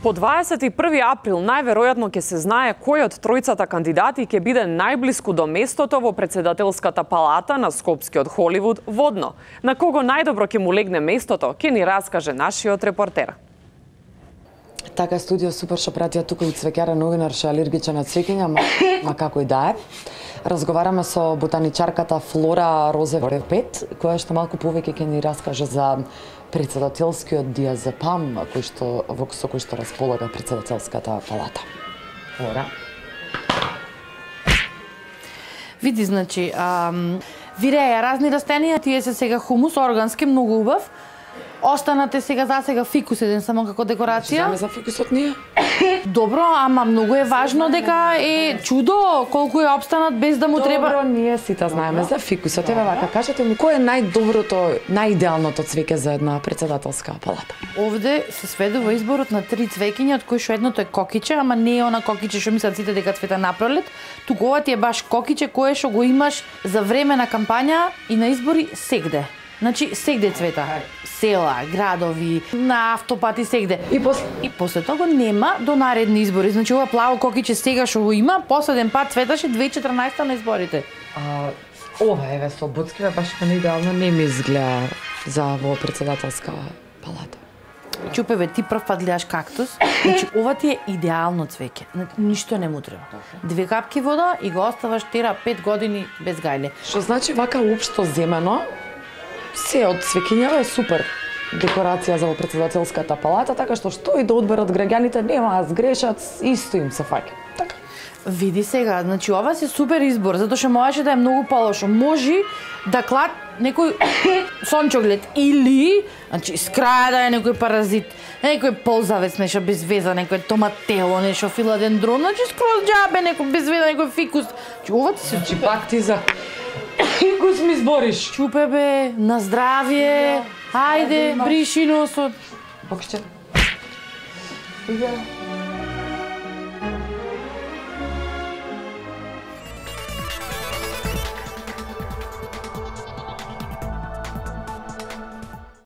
По 21 април најверојатно ќе се знае кој од тројцата кандидати ќе биде најблиску до местото во председателската палата на Скопскиот Холивуд водно. На кого најдобро ќе му легне местото, ќе ни раскаже нашиот репортер. Така, студио супер што пратија тука и цвеќара новинар што е алергичен на цвеќиња, ма како и да е. Разговараме со ботаничарката Флора Розев-Пет, која што малку повеќе ќе ни раскаже за председателскиот диазепам со кој што располага председателската палата. Флора. Види, значи, виреја разни растенија, тие се сега хумус, органски, многу убав. Останате сега фикус еден само како декорација. Знаеме за фикусот ние? Добро, ама многу е важно дека е чудо колку е опстанат без да му треба. Добро, ние сите знаеме за фикусот. Еве вака, кажете ми кој е најдоброто, најидеалното цвеќе за една председателска палата? Овде се сведува изборот на 3 цвеќиња, од кои што едното е кокиче, ама не е она кокиче што мислат сите дека цвета напролет. Туку ова ти е баш кокиче кое што го имаш за време на кампања и на избори сегде. Значи, сегде цвета. Села, градови, на автопати, сегде. И после тоа нема до наредни избори. Значи, ова плаво кокиче сега што го има, последен пат цветаше 2014 на изборите. Ова, еве, со буцкиве баш идеално не ми изгледа за во председателска палата. Чупеве, ти прв пат гледаш кактус, значи ова ти е идеално цвеќе. Ништо не му треба. 2 капки вода и го оставаш тера 5 години без гајле. Што значи вака општо земено, се од цвеќињава е супер декорација за во председателската палата, така што и да одберат граѓаните, нема да сгрешат, исто им се фаќа. Така. Види сега, значи ова се супер избор, затоа што можеше да е многу полошо. Може да клад некој сончоглед или, значи с краја да е некој паразит, некој ползавец, нешто без веза, некој томатело, нешто филадендрон, значи скроз џабе, некој без веза, некој фикус. Значи ова ти се Значи пак ти за фикус ми збориш. Чупе бе, на здравје, ајде, бриши носот. Бокче.